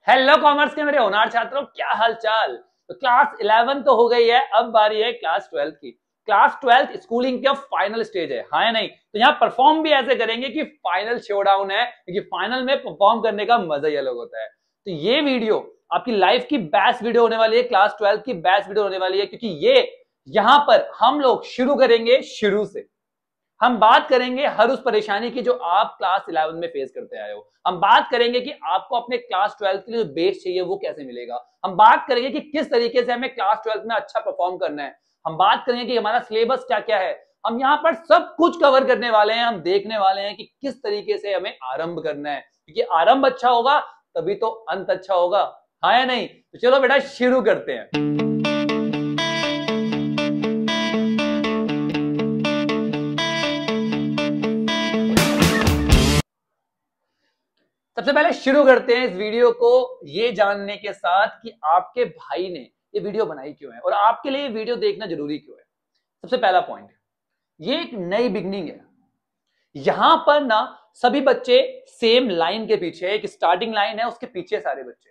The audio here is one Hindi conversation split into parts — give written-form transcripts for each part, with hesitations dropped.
हेलो कॉमर्स के मेरे होनहार छात्रों, क्या हाल चाल। तो क्लास 11 तो हो गई है, अब बारी है क्लास 12 की। क्लास 12 स्कूलिंग का फाइनल स्टेज है, हाँ या नहीं। तो यहाँ परफॉर्म भी ऐसे करेंगे कि फाइनल शोडाउन है, क्योंकि फाइनल में परफॉर्म करने का मजा ही अलग होता है। तो ये वीडियो आपकी लाइफ की बेस्ट वीडियो होने वाली है, क्लास 12 की बेस्ट वीडियो होने वाली है, क्योंकि ये यहाँ पर हम लोग शुरू करेंगे शुरू से। हम बात करेंगे हर उस परेशानी की जो आप क्लास 11 में फेस करते आए हो। हम बात करेंगे कि आपको अपने क्लास 12 के लिए जो बेस चाहिए वो कैसे मिलेगा। हम बात करेंगे कि किस तरीके से हमें क्लास 12 में अच्छा परफॉर्म करना है। हम बात करेंगे कि हमारा सिलेबस क्या क्या है। हम यहाँ पर सब कुछ कवर करने वाले हैं। हम देखने वाले हैं कि किस तरीके से हमें आरंभ करना है, क्योंकि आरंभ अच्छा होगा तभी तो अंत अच्छा होगा, हाँ या नहीं। तो चलो बेटा शुरू करते हैं। सबसे पहले शुरू करते हैं इस वीडियो को ये जानने के साथ कि आपके भाई ने ये वीडियो बनाई क्यों है और आपके लिए ये वीडियो देखना जरूरी क्यों है। सबसे पहला पॉइंट, ये एक नई बिगनिंग है। यहां पर ना सभी बच्चे सेम लाइन के पीछे, एक स्टार्टिंग लाइन है, उसके पीछे सारे बच्चे।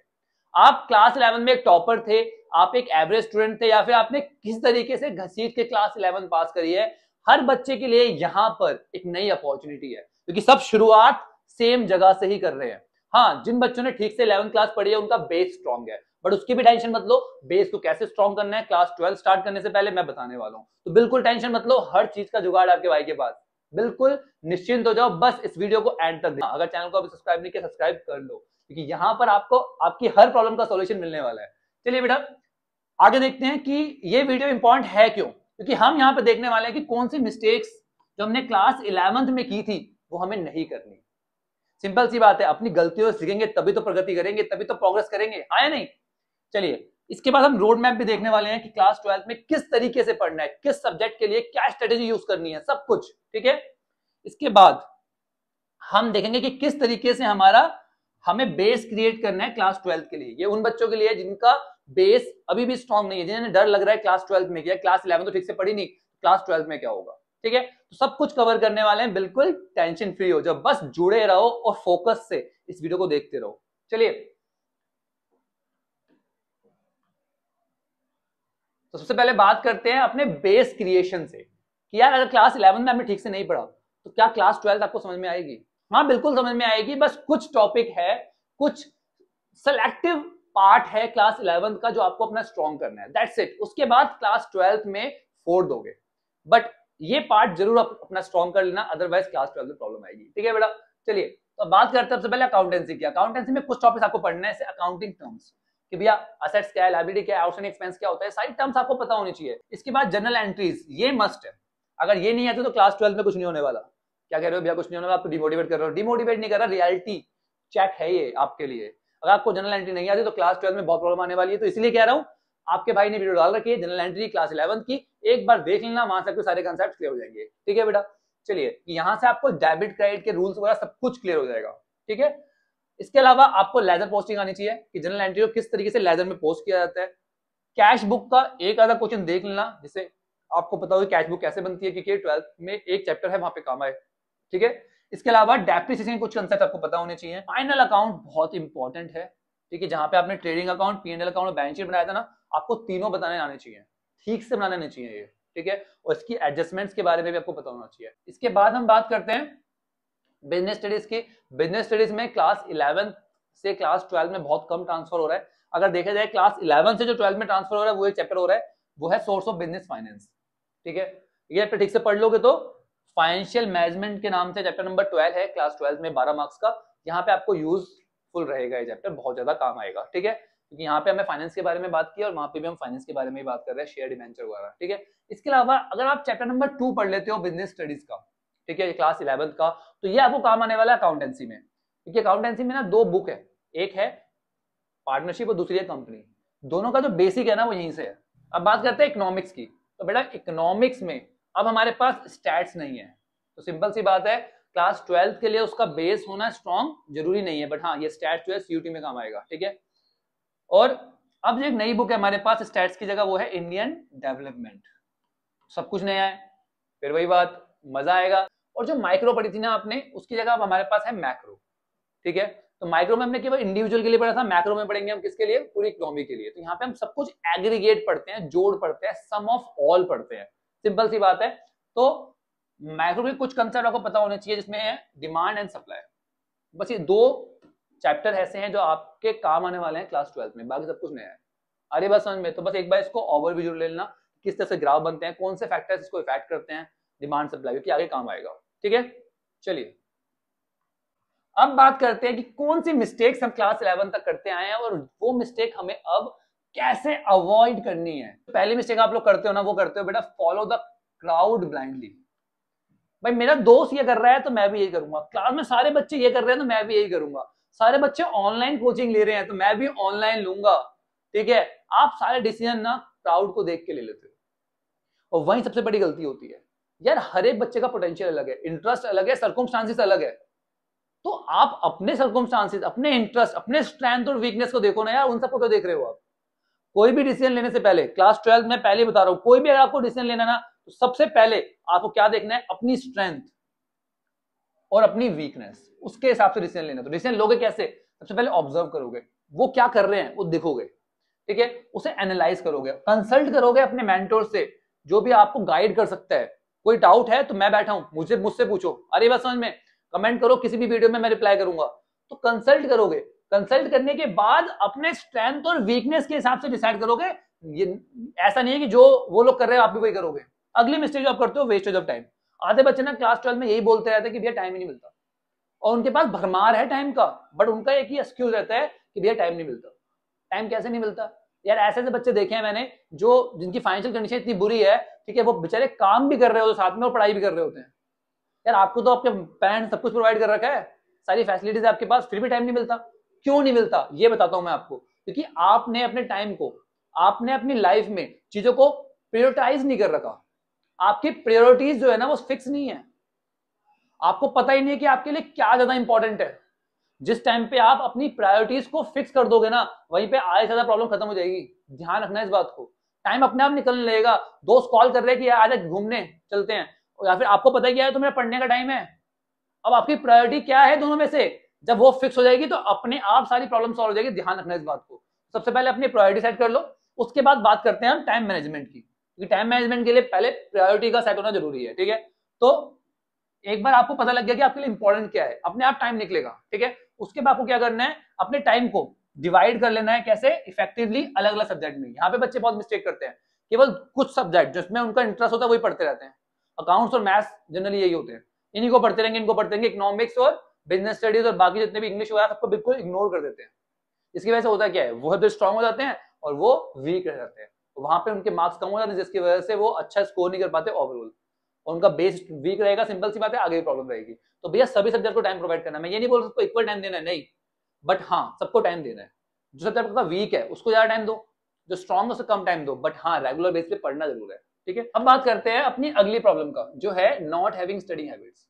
आप क्लास 11 में एक टॉपर थे, आप एक एवरेज स्टूडेंट थे, या फिर आपने किस तरीके से घसीट के क्लास 11 पास करी है। हर बच्चे के लिए यहां पर एक नई अपॉर्चुनिटी है, क्योंकि सब शुरुआत सेम जगह से ही कर रहे हैं। हाँ, जिन बच्चों ने ठीक से 11 क्लास पढ़ी है उनका बेस स्ट्रॉन्ग है, बट उसकी भी टेंशन मत लो। बेस को कैसे स्ट्रॉन्ग करना है क्लास 12 स्टार्ट करने से पहले मैं बताने वाला हूं, तो बिल्कुल टेंशन मत लो, हर चीज का जुगाड़ आपके भाई के पास। बिल्कुल निश्चिंत हो जाओ, बस इस वीडियो को एंड तक देखना। अगर चैनल को अभी सब्सक्राइब नहीं किया सब्सक्राइब कर लो, क्योंकि यहां पर आपको आपकी हर प्रॉब्लम का सॉल्यूशन मिलने वाला है। चलिए बेटा आगे देखते हैं कि ये वीडियो इंपॉर्टेंट है क्यों। क्योंकि हम यहाँ पे देखने वाले हैं कि कौन सी मिस्टेक्स जो हमने क्लास 11th में की थी वो हमें नहीं करनी। सिंपल सी बात है, अपनी गलतियों से सीखेंगे तभी तो प्रगति करेंगे, तभी तो प्रोग्रेस करेंगे, हाँ या नहीं। चलिए इसके बाद हम रोड मैप भी देखने वाले हैं कि क्लास 12 में किस तरीके से पढ़ना है, किस सब्जेक्ट के लिए क्या स्ट्रेटेजी यूज करनी है, सब कुछ ठीक है। इसके बाद हम देखेंगे कि किस तरीके से हमें बेस क्रिएट करना है क्लास 12 के लिए। ये उन बच्चों के लिए जिनका बेस अभी भी स्ट्रांग नहीं है, जिन्हें डर लग रहा है क्लास 12 में क्या, क्लास 11 तो ठीक से पढ़ी नहीं, क्लास 12 में क्या होगा। ठीक है, तो सब कुछ कवर करने वाले हैं, बिल्कुल टेंशन फ्री हो जाओ, बस जुड़े रहो और फोकस से इस वीडियो को देखते रहो। चलिए तो सबसे पहले बात करते हैं अपने बेस क्रिएशन से कि यार अगर क्लास 11 में हमने ठीक से नहीं पढ़ा तो क्या क्लास 12 आपको समझ में आएगी। हाँ बिल्कुल समझ में आएगी, बस कुछ टॉपिक है, कुछ सेलेक्टिव पार्ट है क्लास 11 का जो आपको अपना स्ट्रॉन्ग करना है, दैट्स इट। उसके बाद क्लास 12 में फोड़ दोगे, बट ये पार्ट जरूर अपना स्ट्रॉन्ग कर लेना, अदरवाइज क्लास 12 में प्रॉब्लम आएगी। ठीक है बेटा, चलिए तो बात करते हैं सबसे पहले अकाउंटेंसी की। अकाउंटेंसी में कुछ टॉपिक्स आपको पढ़ने हैं, अकाउंटिंग टर्म्स कि भैया असेट्स क्या है, लायबिलिटी क्या है, आउटस्टैंडिंग एक्सपेंस क्या होता है, सारी टर्म्स आपको पता होनी चाहिए। इसके बाद जनरल एंट्रीज, ये मस्ट है, अगर ये नहीं आते तो क्लास 12 में कुछ नहीं होने वाला। क्या कह रहे हो भैया कुछ नहीं होने वाला, आपको डिमोटिवेट कर रहे हो? डिमोटिवेट नहीं कर रहा, रियलिटी चेक है ये आपके लिए। अगर आपको जनरल एंट्री नहीं आती तो क्लास 12 में बहुत प्रॉब्लम आने वाली है, तो इसलिए कह रहा हूं आपके भाई ने वीडियो डाल रखी है जनरल एंट्री क्लास 11 की, एक बार देख लेना, वहां से आपके सारे कंसेप्ट क्लियर हो जाएंगे। ठीक है बेटा, चलिए यहां से आपको डेबिट क्रेडिट के रूल्स वगैरह सब कुछ क्लियर हो जाएगा। ठीक है, इसके अलावा आपको लेजर पोस्टिंग आनी चाहिए कि जनरल एंट्री को किस तरीके से लेजर में पोस्ट किया जाता है। कैश बुक का एक आधा क्वेश्चन देख लेना, जिससे आपको पता हो कैश बुक कैसे बनती है, क्योंकि 12 में एक चैप्टर है वहां पे काम आए। ठीक है, इसके अलावा डेप्रिसिएशन कुछ कंसेप्ट आपको पता होने चाहिए। फाइनल अकाउंट बहुत इंपॉर्टेंट है, ठीक है, जहां पे आपने ट्रेडिंग अकाउंट, P&L अकाउंट और बैलेंस शीट बनाया था ना, आपको तीनों बताने आने चाहिए, ठीक से बनाने आने चाहिए ये। ठीक है, और इसकी एडजस्टमेंट्स के बारे में भी आपको पता होना चाहिए। इसके बाद हम बात करते हैं बिजनेस स्टडीज की। बिजनेस स्टडीज में क्लास 11 से क्लास 12 में बहुत कम ट्रांसफर हो रहा है। अगर देखा जाए क्लास 11 से जो 12 में ट्रांसफर हो रहा है वो एक चैप्टर हो रहा है, वो है सोर्स ऑफ बिजनेस फाइनेंस। ठीक है, ये ठीक से पढ़ लोगे तो फाइनेंशियल मैनेजमेंट के नाम से चैप्टर नंबर 12 है क्लास 12 में, 12 मार्क्स का। यहाँ पे आपको यूजफुल रहेगा ये चैप्टर, बहुत ज्यादा काम आएगा। ठीक है, क्योंकि यहाँ पे हमें फाइनेंस के बारे में बात की और वहां पे भी हम फाइनेंस के बारे में बात कर रहे हैं, शेयर डिवेंचर वगैरह। ठीक है, इसके अलावा अगर आप चैप्टर नंबर 2 पढ़ लेते हो बिजनेस स्टडीज का, ठीक है, क्लास 11 का, तो ये आपको काम आने वाला है अकाउंटेंसी में। क्योंकि अकाउंटेंसी में ना दो बुक है, एक है पार्टनरशिप और दूसरी है कंपनी। दोनों का जो बेसिक है ना वो यहीं से है। अब बात करते हैं इकोनॉमिक्स की। तो बेटा इकोनॉमिक्स में अब हमारे पास स्टैट्स नहीं है, तो सिंपल सी बात है क्लास 12 के लिए उसका बेस होना स्ट्रॉन्ग जरूरी नहीं है, बट हाँ ये स्टैट्स जो है सीयूटी में काम आएगा। ठीक है, और अब जो एक नई बुक है हमारे पास स्टैट्स की जगह, वो है इंडियन डेवलपमेंट। सब कुछ नया है, फिर वही बात, मजा आएगा। और जो माइक्रो पढ़ी थी ना आपने, उसकी जगह अब हमारे पास है मैक्रो। ठीक है, तो माइक्रो में हमने केवल इंडिविजुअल के लिए पढ़ा था, मैक्रो में पढ़ेंगे हम किसके लिए, पूरी इकोनॉमी के लिए। तो यहाँ पे हम सब कुछ एग्रीगेट पढ़ते हैं, जोड़ पढ़ते हैं, सम ऑफ ऑल पढ़ते हैं, सिंपल सी बात है। तो मैक्रो के कुछ कंसेप्ट आपको पता होने चाहिए, जिसमें है डिमांड एंड सप्लाई। बस ये 2 चैप्टर ऐसे हैं जो आपके काम आने वाले हैं क्लास 12 में, बाकी सब कुछ नया है। अरे बस समझ में, तो बस एक बार इसको ओवरव्यू ले लेना, किस तरह से ग्राफ बनते हैं, कौन से फैक्टर्स इसको इफेक्ट करते हैं, डिमांड सप्लाई, क्योंकि आगे काम आएगा। ठीक है, चलिए अब बात करते हैं कि कौन सी मिस्टेक्स हम क्लास 11 तक करते आए हैं और वो मिस्टेक हमें अब कैसे अवॉइड करनी है। पहली मिस्टेक आप लोग करते हो ना, वो करते हो बेटा फॉलो द क्राउड ब्लाइंडली। भाई मेरा दोस्त ये कर रहा है तो मैं भी यही करूंगा, क्लास में सारे बच्चे ये कर रहे हैं तो मैं भी यही करूंगा, सारे बच्चे ऑनलाइन कोचिंग ले रहे हैं तो मैं भी ऑनलाइन लूंगा। ठीक है, आप सारे डिसीजन ना क्राउड को देख के ले लेते हो, और वही सबसे बड़ी गलती होती है। यार हर एक बच्चे का पोटेंशियल अलग है, इंटरेस्ट अलग है, सर्कमस्टांसेस अलग है। तो आप अपने सर्कमस्टांसेस, अपने इंटरेस्ट, अपने स्ट्रेंथ और वीकनेस को देखो ना यार, उन सबको क्यों देख रहे हो आप। कोई भी डिसीजन लेने से पहले, क्लास 12 में पहले बता रहा हूं, कोई भी अगर आपको डिसीजन लेना ना, तो सबसे पहले आपको क्या देखना है, अपनी स्ट्रेंथ और अपनी वीकनेस, उसके हिसाब से डिसीजन लेना। तो डिसीजन लोगे कैसे, सबसे पहले ऑब्जर्व करोगे वो क्या कर रहे हैं, वो देखोगे। ठीक है, उसे एनालाइज करोगे, कंसल्ट करोगे अपने मेंटोर से, जो भी आपको गाइड कर सकता है। कोई डाउट है तो मैं बैठा हूं, मुझसे पूछो, अरे बस समझ में, कमेंट करो किसी भी वीडियो में, मैं रिप्लाई करूंगा। तो कंसल्ट करोगे, कंसल्ट करने के बाद अपने स्ट्रेंथ और वीकनेस के हिसाब से डिसाइड करोगे। ये ऐसा नहीं है कि जो वो लोग कर रहे हैं आप भी वही करोगे। अगली मिस्टेक जो आप करते हो, वेस्टेज ऑफ टाइम। आधे बच्चे ना क्लास 12 में यही बोलते रहते हैं कि भैया टाइम ही नहीं मिलता, और उनके पास भरमार है टाइम का, बट उनका एक ही एक्सक्यूज रहता है कि भैया टाइम नहीं मिलता। टाइम कैसे नहीं मिलता यार, ऐसे ऐसे बच्चे देखे हैं मैंने जो जिनकी फाइनेंशियल कंडीशन इतनी बुरी है, ठीक है, वो बेचारे काम भी कर रहे होते साथ में और पढ़ाई भी कर रहे होते हैं। यार आपको तो आपके पेरेंट्स सब कुछ प्रोवाइड कर रखा है, सारी फैसिलिटीज है आपके पास, फिर भी टाइम नहीं मिलता। क्यों नहीं मिलता ये बताता हूं मैं आपको, क्योंकि आपने अपने टाइम को, आपने अपनी लाइफ में चीजों को प्रायोरिटाइज नहीं कर रखा। आपकी प्रायोरिटीज जो है ना वो फिक्स नहीं है, आपको पता ही नहीं है कि आपके लिए क्या ज्यादा इंपॉर्टेंट है। जिस टाइम पे आप अपनी प्रायोरिटीज को फिक्स कर दोगे ना, वहीं पे आधे से ज्यादा प्रॉब्लम खत्म हो जाएगी। ध्यान रखना इस बात को, टाइम अपने आप निकलने लगेगा। दोस्त कॉल कर रहे हैं कि आज घूमने चलते हैं, या फिर आपको पता है कि यार तो मेरा पढ़ने का टाइम है। अब आपकी प्रायोरिटी क्या है दोनों में से, जब वो फिक्स हो जाएगी तो अपने आप सारी प्रॉब्लम सॉल्व हो जाएगी। ध्यान रखना इस बात को, सबसे पहले अपनी प्रायोरिटी सेट कर लो, उसके बाद बात करते हैं हम टाइम मैनेजमेंट की, क्योंकि टाइम मैनेजमेंट के लिए पहले प्रायोरिटी का सेट होना जरूरी है। ठीक है, तो एक बार आपको पता लग गया कि आपके लिए इंपॉर्टेंट क्या है, अपने आप टाइम निकलेगा। ठीक है, उसके बाद आपको क्या करना है, अपने टाइम को डिवाइड कर लेना है, कैसे, इफेक्टिवली अलग अलग सब्जेक्ट में। यहाँ पे बच्चे बहुत मिस्टेक करते हैं, केवल कुछ सब्जेक्ट जिसमें उनका इंटरेस्ट होता है वही पढ़ते रहते हैं। अकाउंट्स और मैथ्स जनरली यही होते हैं, इन्हीं को पढ़ते रहेंगे, इनको पढ़ते रहेंगे। इकोनॉमिक्स और बिजनेस स्टडीज और बाकी जितने भी इंग्लिश वगैरह सबको बिल्कुल इग्नोर कर देते हैं। इसकी वजह से होता क्या है, वो सबसे स्ट्रांग हो जाते हैं और वो वीक रह जाते हैं, वहां पे उनके मार्क्स कम हो जाते हैं, जिसकी वजह से वो अच्छा स्कोर नहीं कर पाते ओवरऑल, और उनका बेस वीक रहेगा। सिंपल सी बात है, आगे भी प्रॉब्लम रहेगी। तो भैया सभी सब्जेक्ट को टाइम प्रोवाइड करना, मैं ये नहीं बोल सकता इक्वल टाइम देना है, नहीं, बट हाँ सबको टाइम देना है। जो सब्जेक्ट का वीक है उसको ज्यादा टाइम दो, जो स्ट्रांग है उसको कम टाइम दो, बट हाँ रेगुलर बेस पे पढ़ना जरूर है। ठीक है, अब बात करते हैं अपनी अगली प्रॉब्लम का, जो है नॉट हैविंग स्टडी हैबिट्स।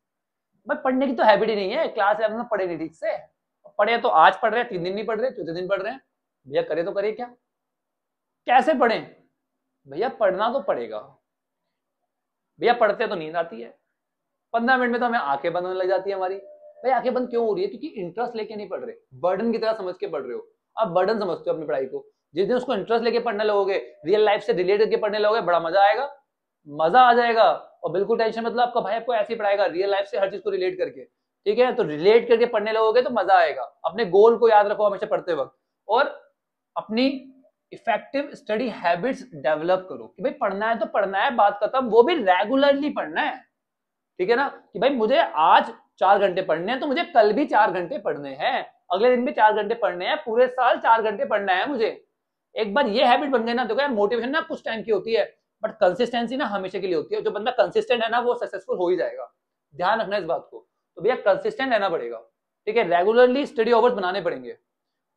भाई पढ़ने की तो हैबिट ही नहीं है, क्लास 11 में पढ़े नहीं ठीक से, पढ़े तो आज पढ़ रहे हैं, 3 दिन नहीं पढ़ रहे, चौथे दिन पढ़ रहे हैं। भैया करे तो करे क्या, कैसे पढ़े भैया, पढ़ना तो पड़ेगा भैया। पढ़ते तो नींद आती है, 15 मिनट में तो हमें आंखें बंद होने लग जाती है हमारी। भाई आंखें बंद क्यों हो रही है, क्योंकि इंटरेस्ट लेके नहीं पढ़ रहे, बर्डन की तरह समझ के पढ़ रहे हो। आप बर्डन समझते हो अपनी पढ़ाई को, जिस दिन उसको इंटरेस्ट लेके पढ़ने लगोगे, रियल लाइफ से रिलेट करके पढ़ने लगोगे, बड़ा मजा आएगा, मजा आ जाएगा। और बिल्कुल टेंशन मतलब आपका भाई आपको ऐसे ही पढ़ाएगा, रियल लाइफ से हर चीज को रिलेट करके। ठीक है, तो रिलेट करके पढ़ने लगोगे तो मजा आएगा। अपने गोल को याद रखो हमेशा पढ़ते वक्त, और अपनी इफेक्टिव स्टडी हैबिट्स डेवलप करो कि भाई पढ़ना है तो पढ़ना है, बात खत्म, वो भी रेगुलरली पढ़ना है। ठीक है ना, कि भाई मुझे आज 4 घंटे पढ़ने हैं तो मुझे कल भी 4 घंटे पढ़ने हैं, अगले दिन भी 4 घंटे पढ़ने हैं, पूरे साल 4 घंटे पढ़ना है मुझे। एक बार ये हैबिट बन गई ना, देखो यार मोटिवेशन ना कुछ टाइम की होती है, बट कंसिस्टेंसी ना हमेशा के लिए होती है। जो बंदा कंसिस्टेंट है ना वो सक्सेसफुल हो ही जाएगा। ध्यान रखना इस बात को, तो भैया कंसिस्टेंट रहना पड़ेगा। ठीक है, रेगुलरली स्टडी आवर्स बनाने पड़ेंगे।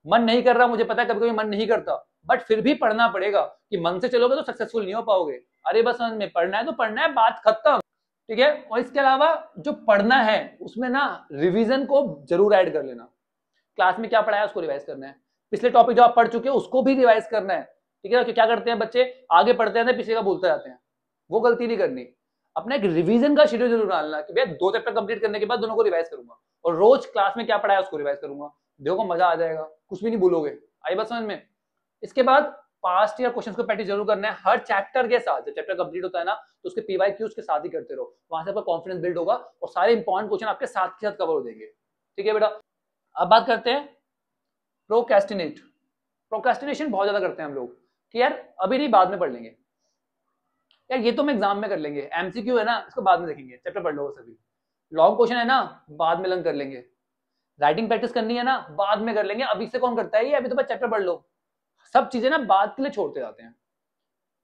मन नहीं कर रहा, मुझे पता है कभी कभी मन नहीं करता, बट फिर भी पढ़ना पड़ेगा, कि मन से चलोगे तो सक्सेसफुल नहीं हो पाओगे। अरे बस समझ में, पढ़ना है तो पढ़ना है, बात खत्म। ठीक है, और इसके अलावा जो पढ़ना है उसमें ना रिवीजन को जरूर ऐड कर लेना। क्लास में क्या पढ़ाया उसको रिवाइज करना है, पिछले टॉपिक जो आप पढ़ चुके हो उसको भी रिवाइज करना है। ठीक है, क्या करते हैं बच्चे, आगे पढ़ते हैं पिछले का भूलते जाते हैं, वो गलती नहीं करनी। अपना एक रिवीजन का शेड्यूल जरूर डालना कि भैया 2 चैप्टर कंप्लीट करने के बाद दोनों को रिवाइज करूंगा, और रोज क्लास में क्या पढ़ाया उसको रिवाइज करूंगा। देखो मजा आ जाएगा, कुछ भी नहीं भूलोगे। आई बात समझ में। इसके बाद पास्ट ईयर क्वेश्चंस को प्रैक्टिस जरूर करना है हर चैप्टर के साथ। जब चैप्टर कंप्लीट होता है ना तो उसके पीवाई क्यूज के साथ ही करते रहो, वहां से आपका कॉन्फिडेंस बिल्ड होगा और सारे इंपॉर्टेंट क्वेश्चन आपके साथ के साथ कवर हो जाएंगे। ठीक है बेटा। अब बात करते हैं प्रोक्रेस्टिनेट। प्रोक्रेस्टिनेशन बहुत ज्यादा करते हैं हम लोग कि यार अभी नहीं, बाद में पढ़ लेंगे, यार ये तो हम एग्जाम में कर लेंगे, एमसीक्यू है ना इसको बाद में देखेंगे, चैप्टर पढ़ लो सभी। लॉन्ग क्वेश्चन है ना बाद में लर्न कर लेंगे, राइटिंग प्रैक्टिस करनी है ना बाद में कर लेंगे, अभी से कौन करता है ये, अभी तो बस चैप्टर पढ़ लो। सब चीजें ना बाद के लिए छोड़ते जाते हैं,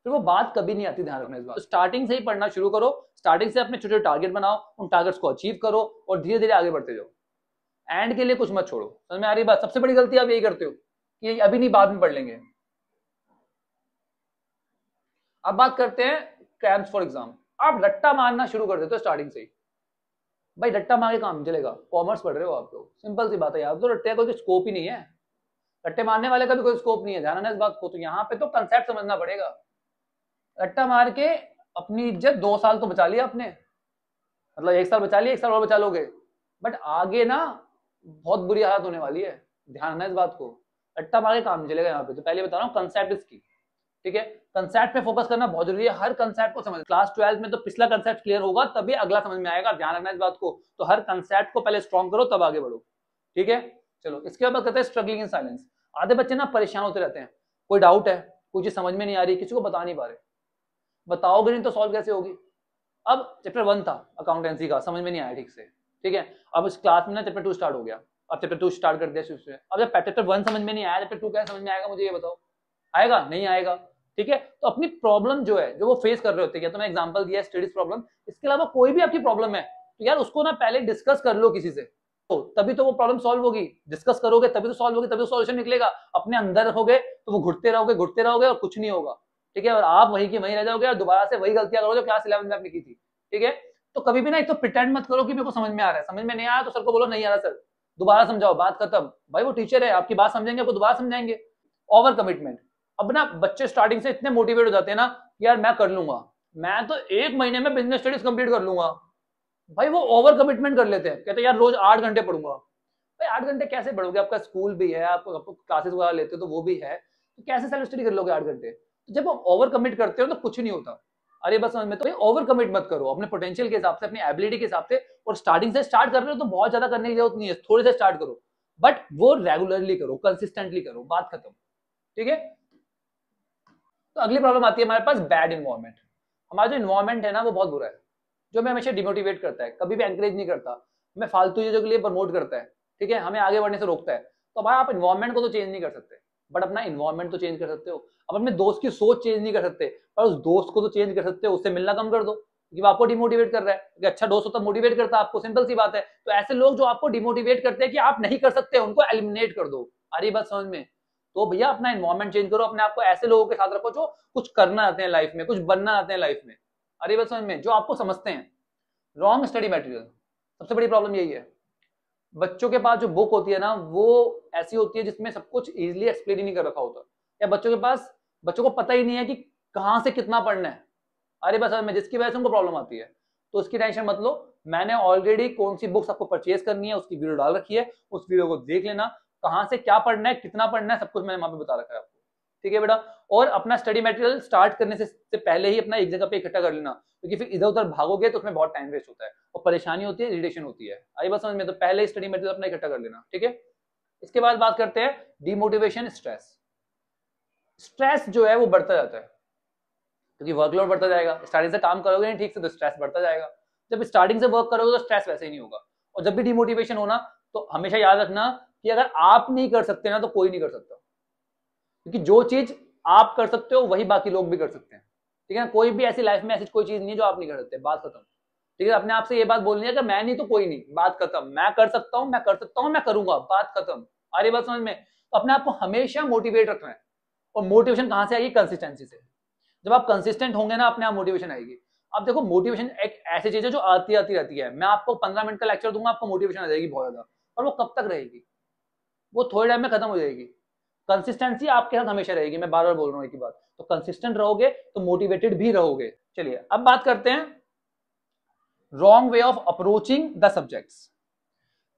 फिर वो बात कभी नहीं आती, ध्यान रखना इस बात। तो स्टार्टिंग से ही पढ़ना शुरू करो, स्टार्टिंग से अपने छोटे छोटे टारगेट बनाओ, उन टारगेट्स को अचीव करो और धीरे धीरे आगे बढ़ते जाओ। एंड के लिए कुछ मत छोड़ो। समझ में आ रही बात। सबसे बड़ी गलती आप यही करते हो कि अभी नहीं बाद में पढ़ लेंगे। अब बात करते हैं क्रैम्स फॉर एग्जाम। आप रट्टा मारना शुरू कर देते हो स्टार्टिंग से ही। भाई रट्टा मार के काम चलेगा, कॉमर्स पढ़ रहे हो आप लोग, सिंपल सी बात है यार। तो रट्टे का कोई स्कोप ही नहीं है, रट्टे मारने वाले का भी कोई स्कोप नहीं है, ध्यान रखना इस बात को। तो यहाँ पे तो कंसेप्ट समझना पड़ेगा। रट्टा मार के अपनी इज्जत 2 साल तो बचा लिया आपने, मतलब 1 साल बचा लिया, 1 साल और बचा लोगे, बट आगे ना बहुत बुरी हालत होने वाली है, ध्यान रखना इस बात को। रट्टा मार के काम नहीं चलेगा यहाँ पे। तो पहले बता रहा हूँ कंसेप्ट इसकी, ठीक है। कंसेप्ट पे फोकस करना बहुत जरूरी है, हर कंसेप्ट को समझ। क्लास 12 में तो पिछला कंसेप्ट क्लियर होगा तभी अगला समझ में आएगा, ध्यान रखना इस बात को। तो हर कंसेप्ट को पहले स्ट्रॉन्ग करो तब आगे बढ़ो, ठीक है। चलो इसके बाद कहते हैं स्ट्रगलिंग इन साइलेंस। आधे बच्चे ना परेशान होते रहते हैं, कोई डाउट है, कोई चीज समझ में नहीं आ रही, किसी को बता नहीं पा रहे, बताओगे नहीं तो सॉल्व कैसे होगी। अब चैप्टर 1 था अकाउंटेंसी का, समझ में नहीं आया ठीक से, ठीक है। अब इस क्लास में ना चैप्टर 2 स्टार्ट हो गया, अब चैप्टर 2 स्टार्ट कर दिया शुरू से। अब जब चैप्टर 1 समझ में नहीं आया, चैप्टर 2 कैसे समझ में आएगा, मुझे ये बताओ। आएगा नहीं आएगा, ठीक है। तो अपनी प्रॉब्लम जो है, जो वो फेस कर रहे होते हैं, तो मैं एग्जांपल दिया स्टडीज प्रॉब्लम, इसके अलावा कोई भी आपकी प्रॉब्लम है तो यार उसको ना पहले डिस्कस कर लो किसी से, तो तभी तो वो प्रॉब्लम सॉल्व होगी। डिस्कस करोगे तभी तो सॉल्व होगी, तभी तो सॉल्यूशन निकलेगा। अपने अंदर रखोगे तो वो घुटते रहोगे और कुछ नहीं होगा, ठीक है। और आप वहीं की वहीं रह जाओगे और दोबारा से वही गलतियां करो जो क्लास 11 में आपने की थी, ठीक है। तो कभी भी ना एक तो प्रिटेंड मत करो कि मेरे को समझ में आ रहा है, समझ में नहीं आया तो सर को बोलो नहीं आ रहा सर, दोबारा समझाओ, बात खत्म। भाई वो टीचर है, आपकी बात समझेंगे, आपको दोबारा समझाएंगे। Over commitment. अब ना बच्चे स्टार्टिंग से इतने मोटिवेट हो जाते हैं ना, यार मैं कर लूंगा, मैं तो 1 महीने में बिजनेस स्टडीज कंप्लीट कर लूंगा। भाई वो ओवर कमिटमेंट कर लेते हैं, कहते हैं यार रोज 8 घंटे पढ़ूंगा। भाई 8 घंटे कैसे पढ़ोगे, आपका स्कूल भी है, आपको क्लासेस वगैरह लेते हो तो वो भी है, तो कैसे सेल्फ स्टडी कर लोगे 8 घंटे। तो जब आप ओवर कमिट करते हो तो कुछ नहीं होता। अरे बस समझ में, तो ओवर कमिट मत करो, अपने पोटेंशियल के हिसाब से, अपनी एबिलिटी के हिसाब से। और स्टार्टिंग से स्टार्ट कर रहे हो तो बहुत ज्यादा करने की जरूरत नहीं है, थोड़े से स्टार्ट करो, बट वो रेगुलरली करो, कंसिस्टेंटली करो, बात खत्म, ठीक है। तो अगली प्रॉब्लम आती है हमारे पास बैड इन्वायरमेंट। हमारा जो इन्वायरमेंट है ना वो बहुत बुरा है, जो हमें हमेशा डिमोटिवेट करता है, कभी भी एंकरेज नहीं करता, हमें फालतू चीजों के लिए प्रमोट करता है, ठीक है, हमें आगे बढ़ने से रोकता है। तो भाई आप इन्वायरमेंट को तो चेंज नहीं कर सकते, बट अपना इन्वायरमेंट तो चेंज कर सकते हो। अब अपने दोस्त की सोच चेंज नहीं कर सकते, पर उस दोस्त को तो चेंज कर सकते हो, उससे मिलना कम कर दो क्योंकि वो आपको डिमोटिवेट कर रहा है। कि अच्छा दोस्त होता मोटिवेट करता है आपको, सिंपल सी बात है। तो ऐसे लोग जो आपको डिमोटिवेट करते हैं कि आप नहीं कर सकते, उनको एलिमिनेट कर दो। आ रही बात समझ में। तो भैया अपना इन्वायरमेंट चेंज करो, अपने आपको ऐसे लोगों के साथ रखो जो कुछ करना चाहते हैं लाइफ में, कुछ बनना चाहते हैं लाइफ में। अरे बात समझ में, जो आपको समझते हैं। रॉन्ग स्टडी मटेरियल, सबसे बड़ी प्रॉब्लम यही है। बच्चों के पास जो बुक होती है ना वो ऐसी होती है जिसमें सब कुछ इजीली एक्सप्लेन ही नहीं कर रखा होता, या बच्चों को पता ही नहीं है कि कहां से कितना पढ़ना है। अरे बस में, जिसकी वजह से उनको प्रॉब्लम आती है। तो उसकी टेंशन मत लो, मैंने ऑलरेडी कौन सी बुक्स आपको परचेज करनी है उसकी वीडियो डाल रखी है, उस वीडियो को देख लेना, कहां से क्या पढ़ना है, कितना पढ़ना है, सब कुछ मैंने वहां पे बता रखा है आपको, ठीक है बेटा। और अपना स्टडी मटेरियल स्टार्ट करने से पहले ही अपना एक जगह पे इकट्ठा कर लेना, क्योंकि फिर इधर उधर भागोगे तो उसमें बहुत टाइम वेस्ट होता है और परेशानी होती है, इरिटेशन होती है। आई बात समझ में। तो पहले ही स्टडी मटेरियल अपना इकट्ठा कर लेना, ठीक है। इसके बाद बात करते हैं डिमोटिवेशन, स्ट्रेस। स्ट्रेस जो है वो बढ़ता जाता है क्योंकि वर्कलोड बढ़ता जाएगा। स्टार्टिंग से काम करोगे नहीं ठीक से तो स्ट्रेस बढ़ता जाएगा। जब स्टार्टिंग से वर्क करोगे तो स्ट्रेस वैसे ही नहीं होगा। और जब भी डिमोटिवेशन होना तो हमेशा याद रखना कि अगर आप नहीं कर सकते ना तो कोई नहीं कर सकता, क्योंकि जो चीज आप कर सकते हो वही बाकी लोग भी कर सकते हैं, ठीक है ना। कोई भी ऐसी लाइफ में ऐसी कोई चीज नहीं है जो आप नहीं कर सकते, बात खत्म, ठीक है। अपने आप से ये बात बोलनी है कि मैं नहीं तो कोई नहीं, बात खत्म। मैं कर सकता हूं, मैं करूंगा, बात खत्म। आ रही बात समझ में। तो अपने आप को हमेशा मोटिवेट रखना है। और मोटिवेशन कहां से आएगी, कंसिस्टेंसी से। जब आप कंसिस्टेंट होंगे ना अपने आप मोटिवेशन आएगी। अब देखो मोटिवेशन एक ऐसी चीज है जो आती आती रहती है। मैं आपको 15 मिनट का लेक्चर दूंगा, आपको मोटिवेशन आ जाएगी बहुत ज्यादा, और वो कब तक रहेगी, वो थोड़े टाइम में खत्म हो जाएगी। कंसिस्टेंसी आपके साथ हमेशा रहेगी, मैं बार बार बोल रहा हूं एक ही बात। तो कंसिस्टेंट रहोगे तो मोटिवेटेड भी रहोगे। चलिए अब बात करते हैं wrong way of approaching the subjects.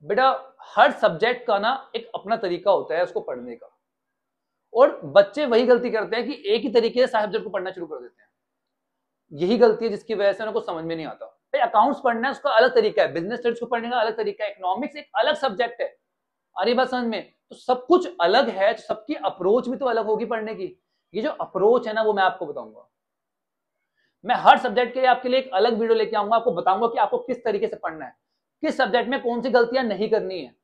बेटा हर सब्जेक्ट का ना एक अपना तरीका होता है उसको पढ़ने का, और बच्चे वही गलती करते हैं कि एक ही तरीके से सारे सब्जेक्ट को पढ़ना शुरू कर देते हैं। यही गलती है जिसकी वजह से उनको समझ में नहीं आता। भाई अकाउंट्स पढ़ना है उसका अलग तरीका है, बिजनेस स्टडीज को पढ़ने का अलग तरीका है, इकोनॉमिक्स एक अलग सब्जेक्ट है। अरे बात समझ में, तो सब कुछ अलग है, तो सबकी अप्रोच भी तो अलग होगी पढ़ने की। ये जो अप्रोच है ना वो मैं आपको बताऊंगा। मैं हर सब्जेक्ट के लिए आपके लिए एक अलग वीडियो लेके आऊंगा, आपको बताऊंगा कि आपको किस तरीके से पढ़ना है, किस सब्जेक्ट में कौन सी गलतियां नहीं करनी है,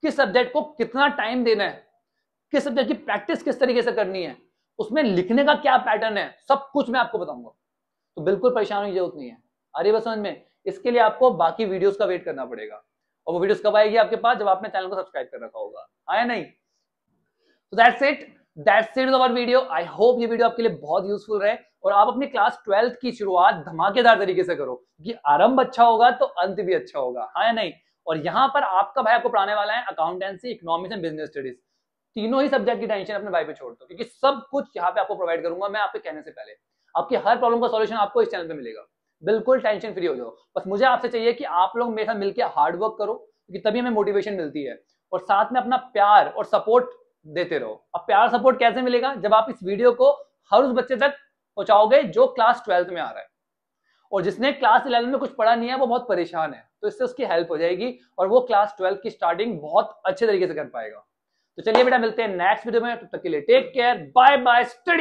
किस सब्जेक्ट को कितना टाइम देना है, किस सब्जेक्ट की प्रैक्टिस किस तरीके से करनी है, उसमें लिखने का क्या पैटर्न है, सब कुछ मैं आपको बताऊंगा। तो बिल्कुल परेशान होने की जरूरत नहीं है। अरे बस समझ में, इसके लिए आपको बाकी वीडियोस का वेट करना पड़ेगा, और वो वीडियोस कब आएगी आपके पास, जब आपने चैनल को सब्सक्राइब कर रखा होगा, हाँ या नहीं। तो that's it our video. I hope ये वीडियो आपके लिए बहुत यूजफुल रहे, और आप अपनी क्लास 12th की शुरुआत धमाकेदार तरीके से करो, कि आरंभ अच्छा होगा तो अंत भी अच्छा होगा, हाँ या नहीं। और यहाँ पर आपका भाई आपको पढ़ाने वाला है accountancy, economics and business studies, तीनों ही सब्जेक्ट की टेंशन अपने भाई पे छोड़ दो, क्योंकि सब कुछ यहाँ पे आपको प्रोवाइड करूंगा मैं आपके कहने से पहले। आपकी हर प्रॉब्लम का सॉल्यूशन आपको इस चैनल पे मिलेगा, बिल्कुल टेंशन फ्री हो जाओ। बस मुझे आपसे चाहिए कि आप लोग मेरे साथ मिलकर हार्ड वर्क करो, क्योंकि तभी हमें मोटिवेशन मिलती है, और साथ में अपना प्यार और सपोर्ट देते रहो। अब प्यार सपोर्ट कैसे मिलेगा, जब आप इस वीडियो को हर उस बच्चे तक पहुंचाओगे जो क्लास 12th में आ रहा है, और जिसने क्लास 11 में कुछ पढ़ा नहीं है, वो बहुत परेशान है, तो इससे उसकी हेल्प हो जाएगी, और वो क्लास 12 की स्टार्टिंग बहुत अच्छे तरीके से कर पाएगा। तो चलिए बेटा मिलते हैं नेक्स्ट वीडियो में, तब तक के लिए take care, bye bye, study.